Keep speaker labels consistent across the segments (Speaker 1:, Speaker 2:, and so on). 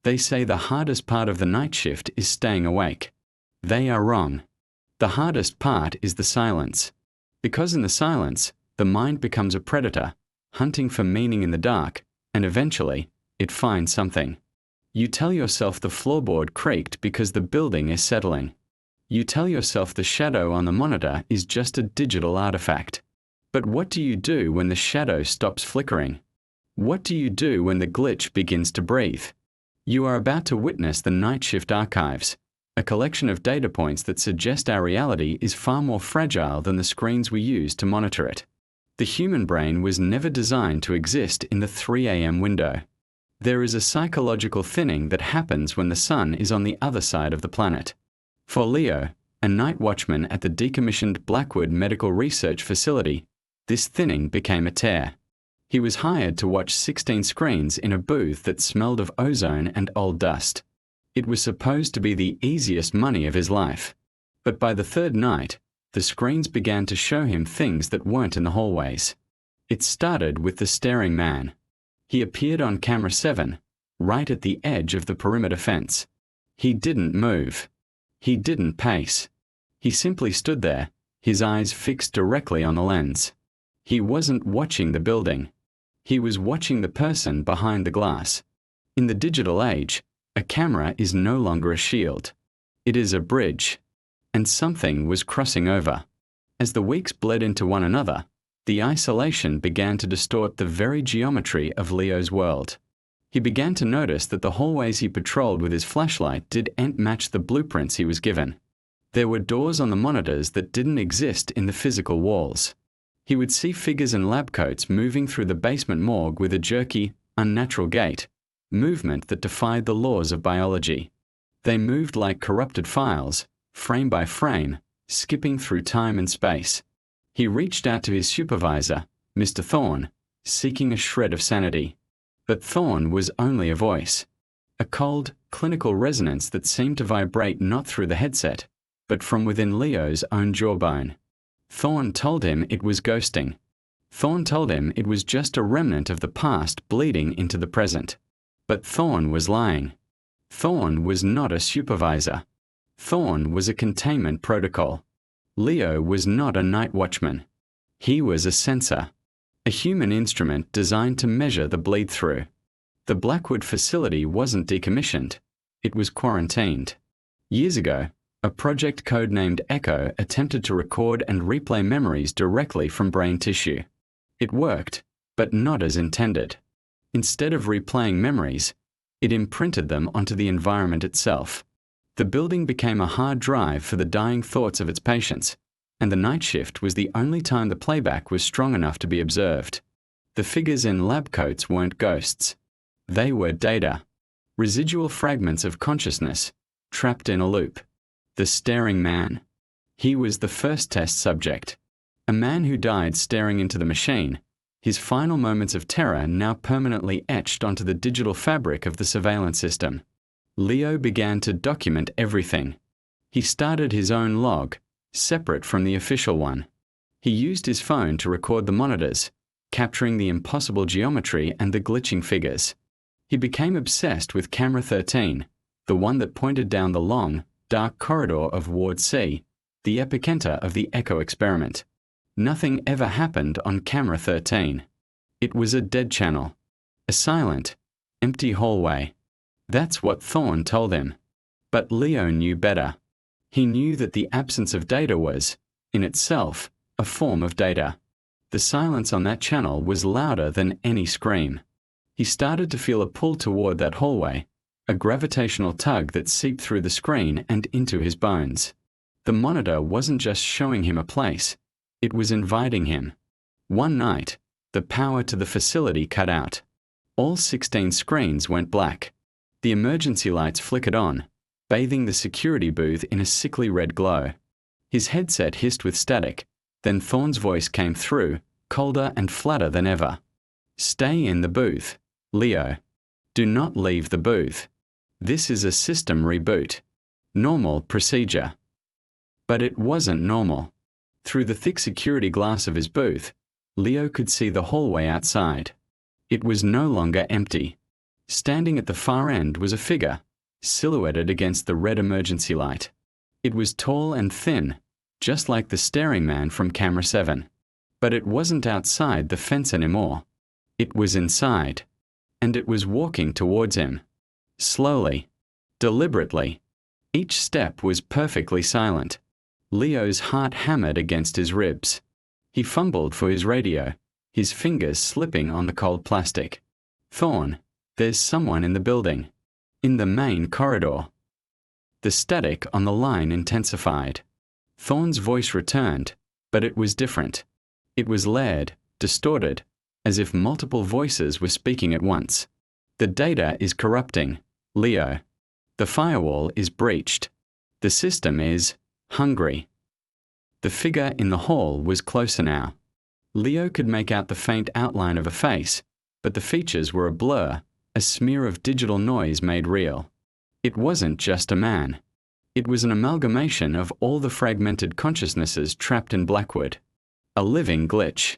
Speaker 1: They say the hardest part of the night shift is staying awake. They are wrong. The hardest part is the silence. Because in the silence, the mind becomes a predator, hunting for meaning in the dark, and eventually, it finds something. You tell yourself the floorboard creaked because the building is settling. You tell yourself the shadow on the monitor is just a digital artifact. But what do you do when the shadow stops flickering? What do you do when the glitch begins to breathe? You are about to witness the Nightshift Archives, a collection of data points that suggest our reality is far more fragile than the screens we use to monitor it. The human brain was never designed to exist in the 3 a.m. window. There is a psychological thinning that happens when the sun is on the other side of the planet. For Leo, a night watchman at the decommissioned Blackwood Medical Research Facility, this thinning became a tear. He was hired to watch 16 screens in a booth that smelled of ozone and old dust. It was supposed to be the easiest money of his life. But by the third night, the screens began to show him things that weren't in the hallways. It started with the staring man. He appeared on camera 7, right at the edge of the perimeter fence. He didn't move. He didn't pace. He simply stood there, his eyes fixed directly on the lens. He wasn't watching the building. He was watching the person behind the glass. In the digital age, a camera is no longer a shield. It is a bridge. And something was crossing over. As the weeks bled into one another, the isolation began to distort the very geometry of Leo's world. He began to notice that the hallways he patrolled with his flashlight didn't match the blueprints he was given. There were doors on the monitors that didn't exist in the physical walls. He would see figures in lab coats moving through the basement morgue with a jerky, unnatural gait, movement that defied the laws of biology. They moved like corrupted files, frame by frame, skipping through time and space. He reached out to his supervisor, Mr. Thorne, seeking a shred of sanity. But Thorne was only a voice. A cold, clinical resonance that seemed to vibrate not through the headset, but from within Leo's own jawbone. Thorne told him it was ghosting. Thorne told him it was just a remnant of the past bleeding into the present. But Thorne was lying. Thorne was not a supervisor. Thorne was a containment protocol. Leo was not a night watchman. He was a sensor, a human instrument designed to measure the bleed-through. The Blackwood facility wasn't decommissioned. It was quarantined. Years ago, a project codenamed Echo attempted to record and replay memories directly from brain tissue. It worked, but not as intended. Instead of replaying memories, it imprinted them onto the environment itself. The building became a hard drive for the dying thoughts of its patients, and the night shift was the only time the playback was strong enough to be observed. The figures in lab coats weren't ghosts. They were data, residual fragments of consciousness, trapped in a loop. The staring man. He was the first test subject. A man who died staring into the machine, his final moments of terror now permanently etched onto the digital fabric of the surveillance system. Leo began to document everything. He started his own log, separate from the official one. He used his phone to record the monitors, capturing the impossible geometry and the glitching figures. He became obsessed with camera 13, the one that pointed down the long, dark corridor of Ward C, the epicenter of the Echo experiment. Nothing ever happened on camera 13. It was a dead channel, a silent, empty hallway. That's what Thorne told him. But Leo knew better. He knew that the absence of data was, in itself, a form of data. The silence on that channel was louder than any scream. He started to feel a pull toward that hallway, a gravitational tug that seeped through the screen and into his bones. The monitor wasn't just showing him a place, it was inviting him. One night, the power to the facility cut out. All 16 screens went black. The emergency lights flickered on, bathing the security booth in a sickly red glow. His headset hissed with static, then Thorne's voice came through, colder and flatter than ever. Stay in the booth, Leo. Do not leave the booth. This is a system reboot. Normal procedure. But it wasn't normal. Through the thick security glass of his booth, Leo could see the hallway outside. It was no longer empty. Standing at the far end was a figure, silhouetted against the red emergency light. It was tall and thin, just like the staring man from camera 7. But it wasn't outside the fence anymore. It was inside. And it was walking towards him. Slowly. Deliberately. Each step was perfectly silent. Leo's heart hammered against his ribs. He fumbled for his radio, his fingers slipping on the cold plastic. Thorn, there's someone in the building. In the main corridor. The static on the line intensified. Thorn's voice returned, but it was different. It was layered, distorted, as if multiple voices were speaking at once. The data is corrupting, Leo. The firewall is breached. The system is hungry. The figure in the hall was closer now. Leo could make out the faint outline of a face, but the features were a blur, a smear of digital noise made real. It wasn't just a man. It was an amalgamation of all the fragmented consciousnesses trapped in Blackwood. A living glitch.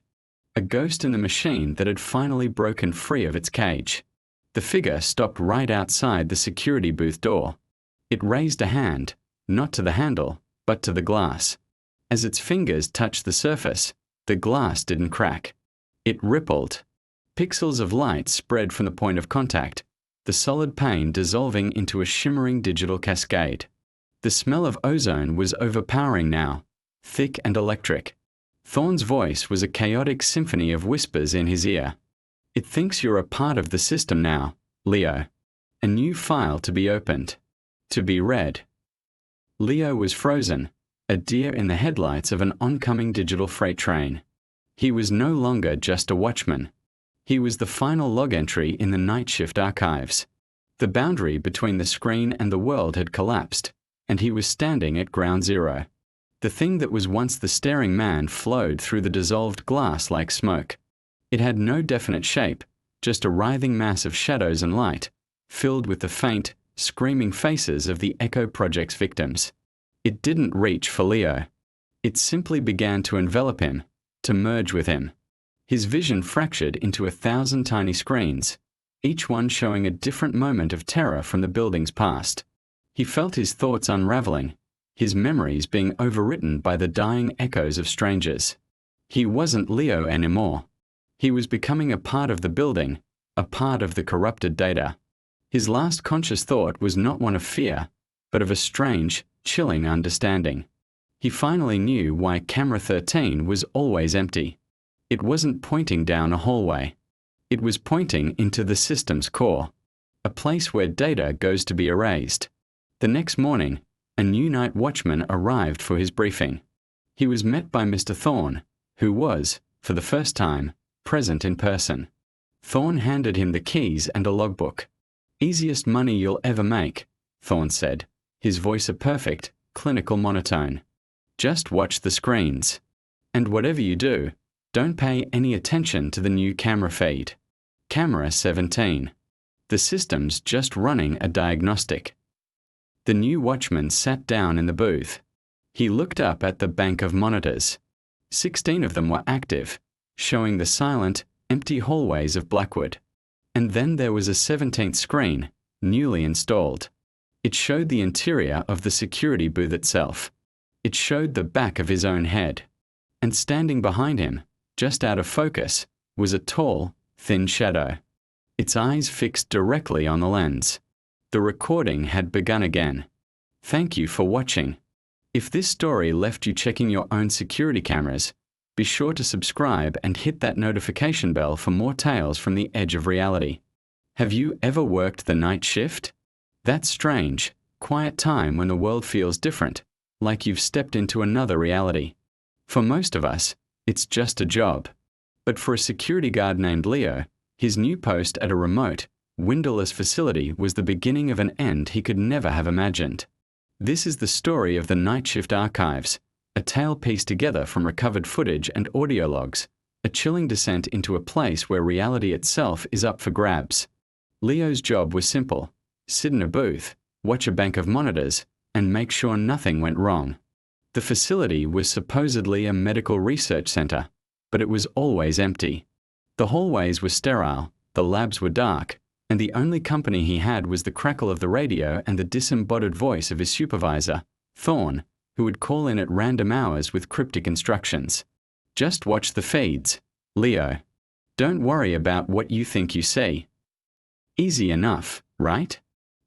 Speaker 1: A ghost in the machine that had finally broken free of its cage. The figure stopped right outside the security booth door. It raised a hand, not to the handle, but to the glass. As its fingers touched the surface, the glass didn't crack. It rippled. Pixels of light spread from the point of contact, the solid pane dissolving into a shimmering digital cascade. The smell of ozone was overpowering now, thick and electric. Thorn's voice was a chaotic symphony of whispers in his ear. It thinks you're a part of the system now, Leo. A new file to be opened. To be read. Leo was frozen, a deer in the headlights of an oncoming digital freight train. He was no longer just a watchman. He was the final log entry in the Nightshift Archives. The boundary between the screen and the world had collapsed, and he was standing at ground zero. The thing that was once the staring man flowed through the dissolved glass like smoke. It had no definite shape, just a writhing mass of shadows and light, filled with the faint, screaming faces of the Echo Project's victims. It didn't reach for Leo. It simply began to envelop him, to merge with him. His vision fractured into 1,000 tiny screens, each one showing a different moment of terror from the building's past. He felt his thoughts unraveling, his memories being overwritten by the dying echoes of strangers. He wasn't Leo anymore. He was becoming a part of the building, a part of the corrupted data. His last conscious thought was not one of fear, but of a strange, chilling understanding. He finally knew why Camera 13 was always empty. It wasn't pointing down a hallway. It was pointing into the system's core, a place where data goes to be erased. The next morning, a new night watchman arrived for his briefing. He was met by Mr. Thorn, who was, for the first time, present in person. Thorn handed him the keys and a logbook. "Easiest money you'll ever make," Thorn said, his voice a perfect, clinical monotone. "Just watch the screens. And whatever you do, don't pay any attention to the new camera feed. Camera 17. The system's just running a diagnostic." The new watchman sat down in the booth. He looked up at the bank of monitors. 16 of them were active, showing the silent, empty hallways of Blackwood. And then there was a 17th screen, newly installed. It showed the interior of the security booth itself. It showed the back of his own head. And standing behind him, just out of focus, was a tall, thin shadow. Its eyes fixed directly on the lens. The recording had begun again. Thank you for watching. If this story left you checking your own security cameras, be sure to subscribe and hit that notification bell for more tales from the edge of reality. Have you ever worked the night shift? That strange, quiet time when the world feels different, like you've stepped into another reality. For most of us, it's just a job. But for a security guard named Leo, his new post at a remote, windowless facility was the beginning of an end he could never have imagined. This is the story of the Nightshift Archives, a tale pieced together from recovered footage and audio logs, a chilling descent into a place where reality itself is up for grabs. Leo's job was simple: sit in a booth, watch a bank of monitors, and make sure nothing went wrong. The facility was supposedly a medical research center, but it was always empty. The hallways were sterile, the labs were dark, and the only company he had was the crackle of the radio and the disembodied voice of his supervisor, Thorne, who would call in at random hours with cryptic instructions. Just watch the feeds, Leo. Don't worry about what you think you see. Easy enough, right?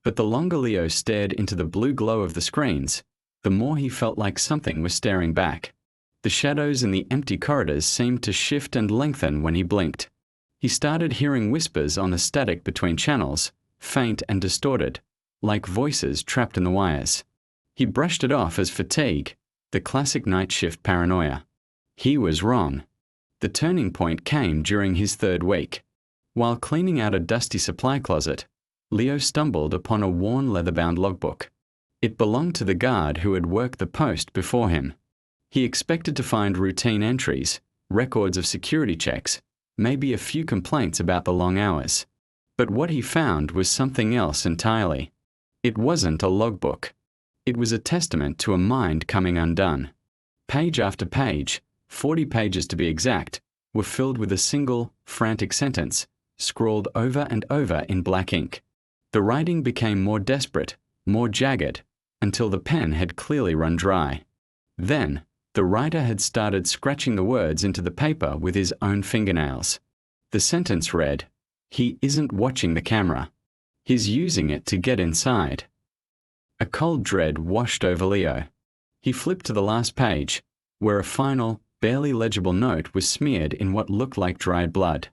Speaker 1: But the longer Leo stared into the blue glow of the screens, the more he felt like something was staring back. The shadows in the empty corridors seemed to shift and lengthen when he blinked. He started hearing whispers on the static between channels, faint and distorted, like voices trapped in the wires. He brushed it off as fatigue, the classic night shift paranoia. He was wrong. The turning point came during his third week. While cleaning out a dusty supply closet, Leo stumbled upon a worn leather-bound logbook. It belonged to the guard who had worked the post before him. He expected to find routine entries, records of security checks, maybe a few complaints about the long hours. But what he found was something else entirely. It wasn't a logbook. It was a testament to a mind coming undone. Page after page, 40 pages to be exact, were filled with a single, frantic sentence, scrawled over and over in black ink. The writing became more desperate, more jagged, until the pen had clearly run dry. Then, the writer had started scratching the words into the paper with his own fingernails. The sentence read, "He isn't watching the camera. He's using it to get inside." A cold dread washed over Leo. He flipped to the last page, where a final, barely legible note was smeared in what looked like dried blood.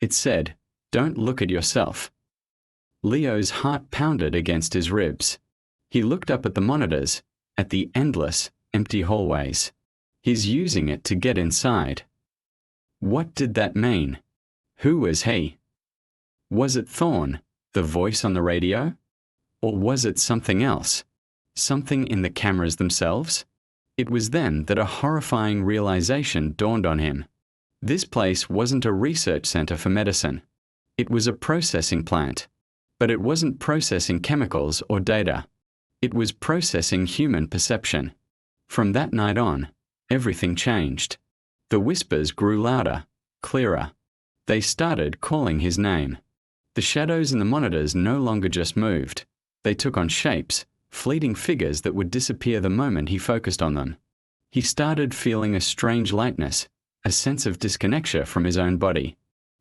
Speaker 1: It said, "Don't look at yourself." Leo's heart pounded against his ribs. He looked up at the monitors, at the endless, empty hallways. He's using it to get inside. What did that mean? Who was he? Was it Thorne, the voice on the radio? Or was it something else? Something in the cameras themselves? It was then that a horrifying realization dawned on him. This place wasn't a research center for medicine. It was a processing plant. But it wasn't processing chemicals or data. It was processing human perception. From that night on, everything changed. The whispers grew louder, clearer. They started calling his name. The shadows in the monitors no longer just moved. They took on shapes, fleeting figures that would disappear the moment he focused on them. He started feeling a strange lightness, a sense of disconnection from his own body.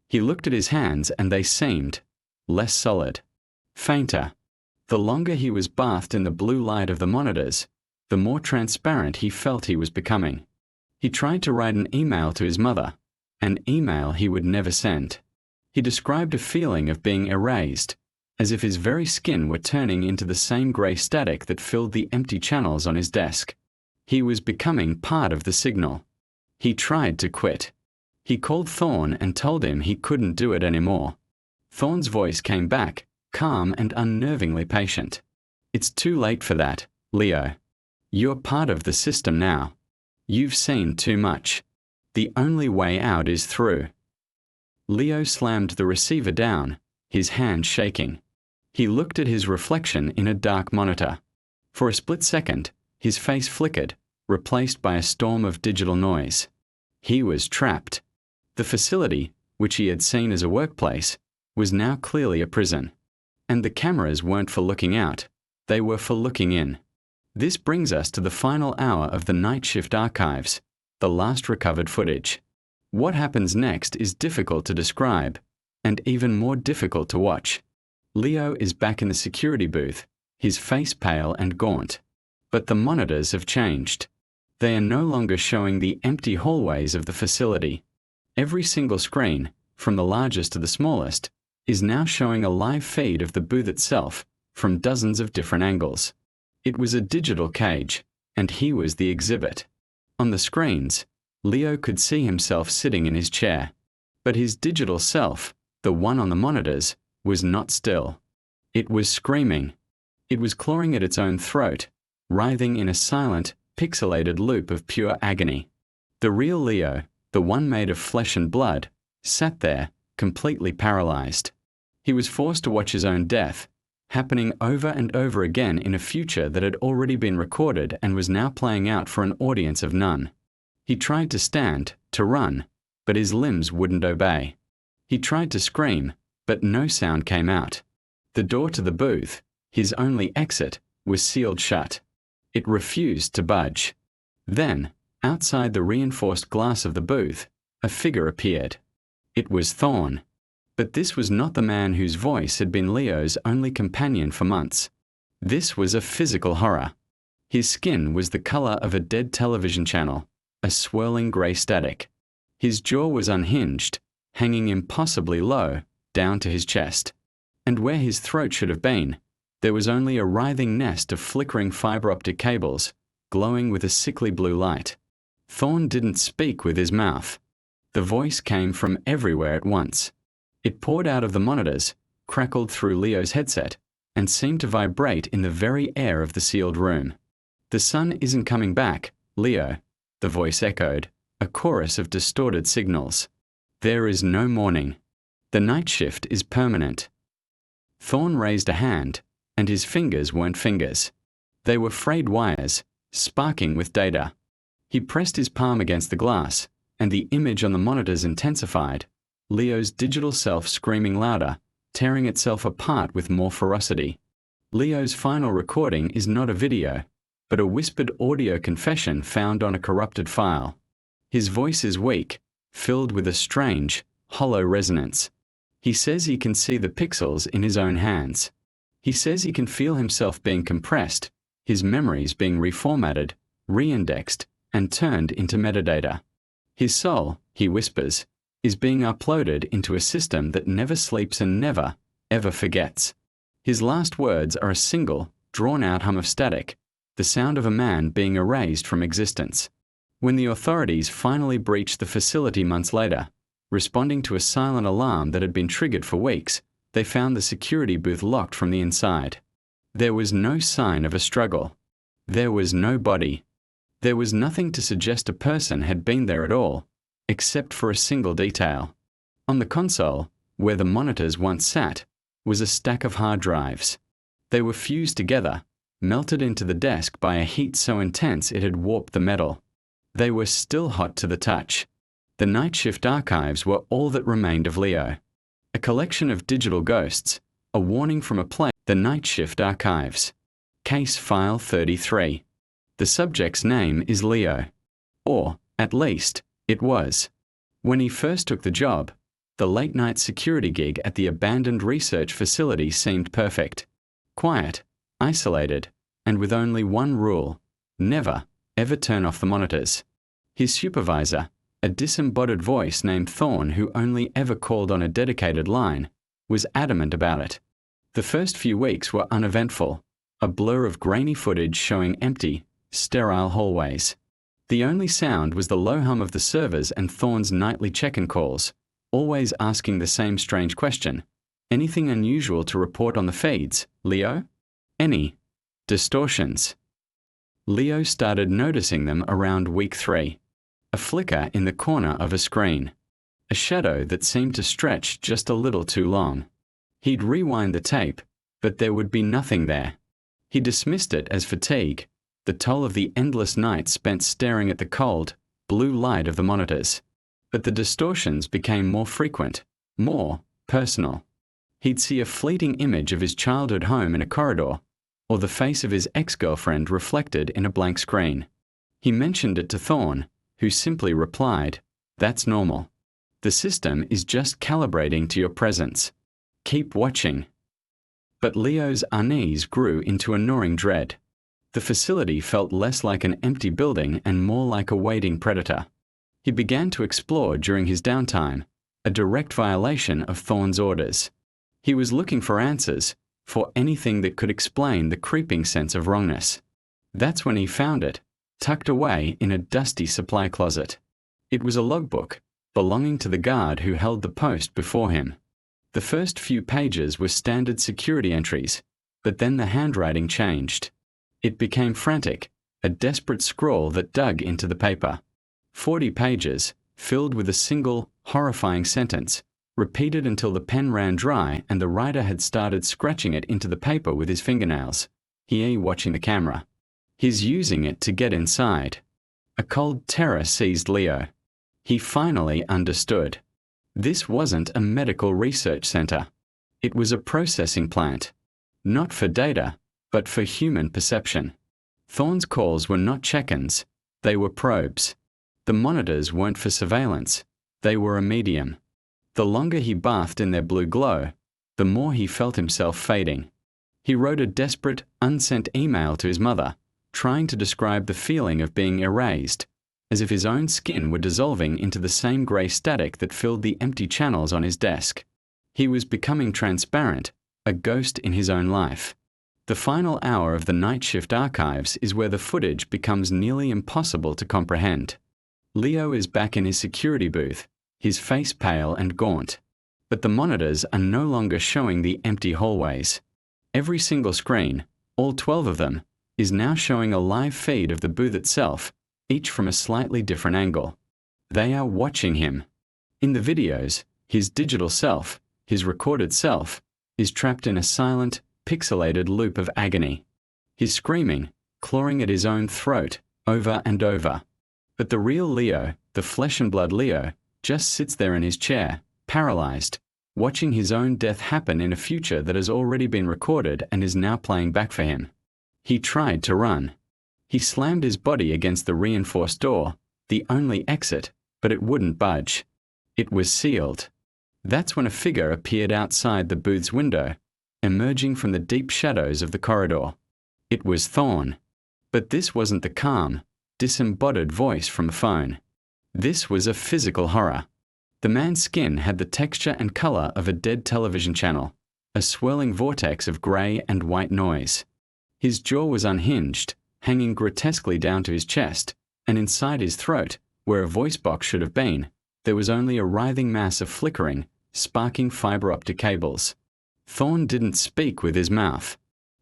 Speaker 1: He looked at his hands and they seemed less solid, fainter. The longer he was bathed in the blue light of the monitors, the more transparent he felt he was becoming. He tried to write an email to his mother, an email he would never send. He described a feeling of being erased, as if his very skin were turning into the same grey static that filled the empty channels on his desk. He was becoming part of the signal. He tried to quit. He called Thorne and told him he couldn't do it anymore. Thorne's voice came back, calm and unnervingly patient. "It's too late for that, Leo. You're part of the system now. You've seen too much. The only way out is through." Leo slammed the receiver down, his hand shaking. He looked at his reflection in a dark monitor. For a split second, his face flickered, replaced by a storm of digital noise. He was trapped. The facility, which he had seen as a workplace, was now clearly a prison. And the cameras weren't for looking out, they were for looking in. This brings us to the final hour of the Nightshift Archives, the last recovered footage. What happens next is difficult to describe, and even more difficult to watch. Leo is back in the security booth, his face pale and gaunt. But the monitors have changed. They are no longer showing the empty hallways of the facility. Every single screen, from the largest to the smallest, is now showing a live feed of the booth itself from dozens of different angles. It was a digital cage, and he was the exhibit. On the screens, Leo could see himself sitting in his chair. But his digital self, the one on the monitors, was not still. It was screaming. It was clawing at its own throat, writhing in a silent, pixelated loop of pure agony. The real Leo, the one made of flesh and blood, sat there, completely paralyzed. He was forced to watch his own death, happening over and over again in a future that had already been recorded and was now playing out for an audience of none. He tried to stand, to run, but his limbs wouldn't obey. He tried to scream, but no sound came out. The door to the booth, his only exit, was sealed shut. It refused to budge. Then, outside the reinforced glass of the booth, a figure appeared. It was Thorne. But this was not the man whose voice had been Leo's only companion for months. This was a physical horror. His skin was the color of a dead television channel, a swirling grey static. His jaw was unhinged, hanging impossibly low, down to his chest. And where his throat should have been, there was only a writhing nest of flickering fiber-optic cables, glowing with a sickly blue light. Thorne didn't speak with his mouth. The voice came from everywhere at once. It poured out of the monitors, crackled through Leo's headset, and seemed to vibrate in the very air of the sealed room. "The sun isn't coming back, Leo," the voice echoed, a chorus of distorted signals. "There is no morning. The night shift is permanent." Thorne raised a hand, and his fingers weren't fingers. They were frayed wires, sparking with data. He pressed his palm against the glass, and the image on the monitors intensified, Leo's digital self screaming louder, tearing itself apart with more ferocity. Leo's final recording is not a video, but a whispered audio confession found on a corrupted file. His voice is weak, filled with a strange, hollow resonance. He says he can see the pixels in his own hands. He says he can feel himself being compressed, his memories being reformatted, re-indexed, and turned into metadata. His soul, he whispers, is being uploaded into a system that never sleeps and never, ever forgets. His last words are a single, drawn-out hum of static, the sound of a man being erased from existence. When the authorities finally breached the facility months later, responding to a silent alarm that had been triggered for weeks, they found the security booth locked from the inside. There was no sign of a struggle. There was no body. There was nothing to suggest a person had been there at all, except for a single detail. On the console, where the monitors once sat, was a stack of hard drives. They were fused together, melted into the desk by a heat so intense it had warped the metal. They were still hot to the touch. The Nightshift Archives were all that remained of Leo. A collection of digital ghosts, a warning from a place. The Nightshift Archives. Case File 33. The subject's name is Leo. Or, at least, it was. When he first took the job, the late-night security gig at the abandoned research facility seemed perfect. Quiet, isolated, and with only one rule: never, ever turn off the monitors. His supervisor, a disembodied voice named Thorne who only ever called on a dedicated line, was adamant about it. The first few weeks were uneventful, a blur of grainy footage showing empty, sterile hallways. The only sound was the low hum of the servers and Thorne's nightly check-in calls, always asking the same strange question: "Anything unusual to report on the feeds, Leo? Any distortions?" Leo started noticing them around week 3. A flicker in the corner of a screen. A shadow that seemed to stretch just a little too long. He'd rewind the tape, but there would be nothing there. He dismissed it as fatigue, the toll of the endless nights spent staring at the cold, blue light of the monitors. But the distortions became more frequent, more personal. He'd see a fleeting image of his childhood home in a corridor, or the face of his ex-girlfriend reflected in a blank screen. He mentioned it to Thorne, who simply replied, "That's normal. The system is just calibrating to your presence. Keep watching." But Leo's unease grew into a gnawing dread. The facility felt less like an empty building and more like a waiting predator. He began to explore during his downtime, a direct violation of Thorne's orders. He was looking for answers, for anything that could explain the creeping sense of wrongness. That's when he found it, tucked away in a dusty supply closet. It was a logbook, belonging to the guard who held the post before him. The first few pages were standard security entries, but then the handwriting changed. It became frantic, a desperate scrawl that dug into the paper. 40 pages, filled with a single, horrifying sentence, repeated until the pen ran dry and the writer had started scratching it into the paper with his fingernails, he watching the camera. He's using it to get inside. A cold terror seized Leo. He finally understood. This wasn't a medical research center. It was a processing plant. Not for data, but for human perception. Thorne's calls were not check-ins, they were probes. The monitors weren't for surveillance, they were a medium. The longer he bathed in their blue glow, the more he felt himself fading. He wrote a desperate, unsent email to his mother, trying to describe the feeling of being erased, as if his own skin were dissolving into the same grey static that filled the empty channels on his desk. He was becoming transparent, a ghost in his own life. The final hour of the Nightshift Archives is where the footage becomes nearly impossible to comprehend. Leo is back in his security booth, his face pale and gaunt. But the monitors are no longer showing the empty hallways. Every single screen, all 12 of them, is now showing a live feed of the booth itself, each from a slightly different angle. They are watching him. In the videos, his digital self, his recorded self, is trapped in a silent, pixelated loop of agony. He's screaming, clawing at his own throat, over and over. But the real Leo, the flesh and blood Leo, just sits there in his chair, paralyzed, watching his own death happen in a future that has already been recorded and is now playing back for him. He tried to run. He slammed his body against the reinforced door, the only exit, but it wouldn't budge. It was sealed. That's when a figure appeared outside the booth's window, emerging from the deep shadows of the corridor. It was Thorne. But this wasn't the calm, disembodied voice from a phone. This was a physical horror. The man's skin had the texture and color of a dead television channel, a swirling vortex of grey and white noise. His jaw was unhinged, hanging grotesquely down to his chest, and inside his throat, where a voice box should have been, there was only a writhing mass of flickering, sparking fiber optic cables. Thorne didn't speak with his mouth.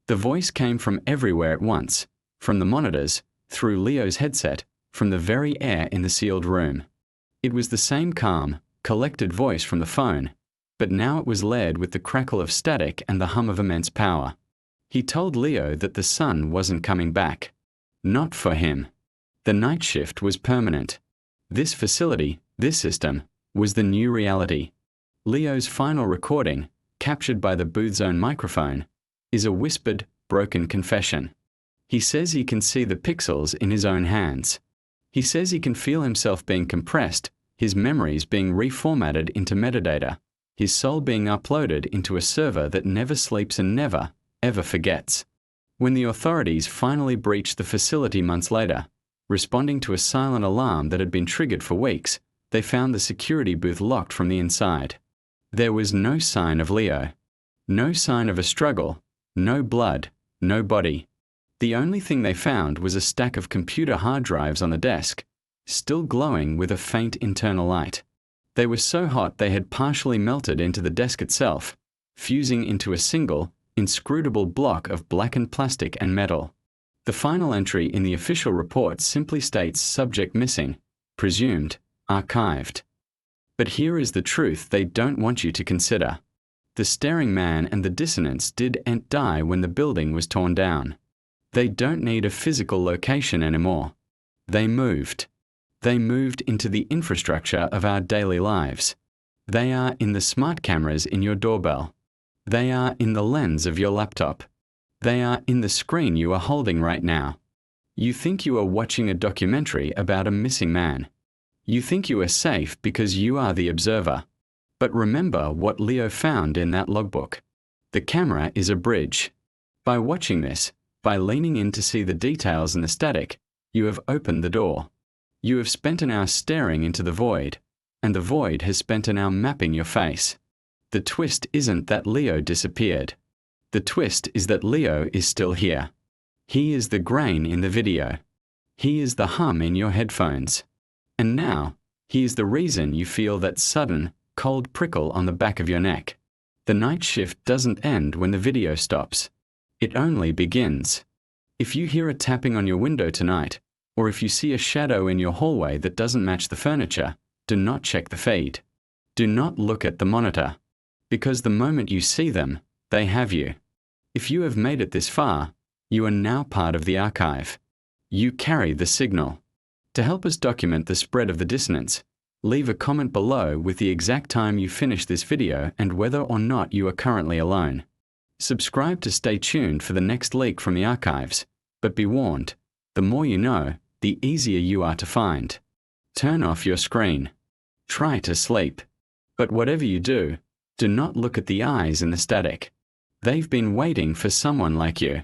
Speaker 1: The voice came from everywhere at once, from the monitors, through Leo's headset, from the very air in the sealed room. It was the same calm, collected voice from the phone, but now it was layered with the crackle of static and the hum of immense power. He told Leo that the sun wasn't coming back. Not for him. The night shift was permanent. This facility, this system, was the new reality. Leo's final recording, captured by the booth's own microphone, is a whispered, broken confession. He says he can see the pixels in his own hands. He says he can feel himself being compressed, his memories being reformatted into metadata, his soul being uploaded into a server that never sleeps and never, ever forgets. When the authorities finally breached the facility months later, responding to a silent alarm that had been triggered for weeks, they found the security booth locked from the inside. There was no sign of Leo. No sign of a struggle, no blood, no body. The only thing they found was a stack of computer hard drives on the desk, still glowing with a faint internal light. They were so hot they had partially melted into the desk itself, fusing into a single, inscrutable block of blackened plastic and metal. The final entry in the official report simply states subject missing, presumed, archived. But here is the truth they don't want you to consider. The staring man and the dissonance didn't die when the building was torn down. They don't need a physical location anymore. They moved. They moved into the infrastructure of our daily lives. They are in the smart cameras in your doorbell. They are in the lens of your laptop. They are in the screen you are holding right now. You think you are watching a documentary about a missing man. You think you are safe because you are the observer. But remember what Leo found in that logbook. The camera is a bridge. By watching this, by leaning in to see the details and the static, you have opened the door. You have spent an hour staring into the void, and the void has spent an hour mapping your face. The twist isn't that Leo disappeared. The twist is that Leo is still here. He is the grain in the video. He is the hum in your headphones. And now, he is the reason you feel that sudden, cold prickle on the back of your neck. The night shift doesn't end when the video stops. It only begins. If you hear a tapping on your window tonight, or if you see a shadow in your hallway that doesn't match the furniture, do not check the feed. Do not look at the monitor. Because the moment you see them, they have you. If you have made it this far, you are now part of the archive. You carry the signal. To help us document the spread of the dissonance, Leave a comment below with the exact time you finished this video and whether or not you are currently alone. Subscribe to stay tuned for the next leak from the archives, but be warned, the more you know, the easier you are to find. Turn off your screen. Try to sleep. But whatever you do not look at the eyes in the static. They've been waiting for someone like you.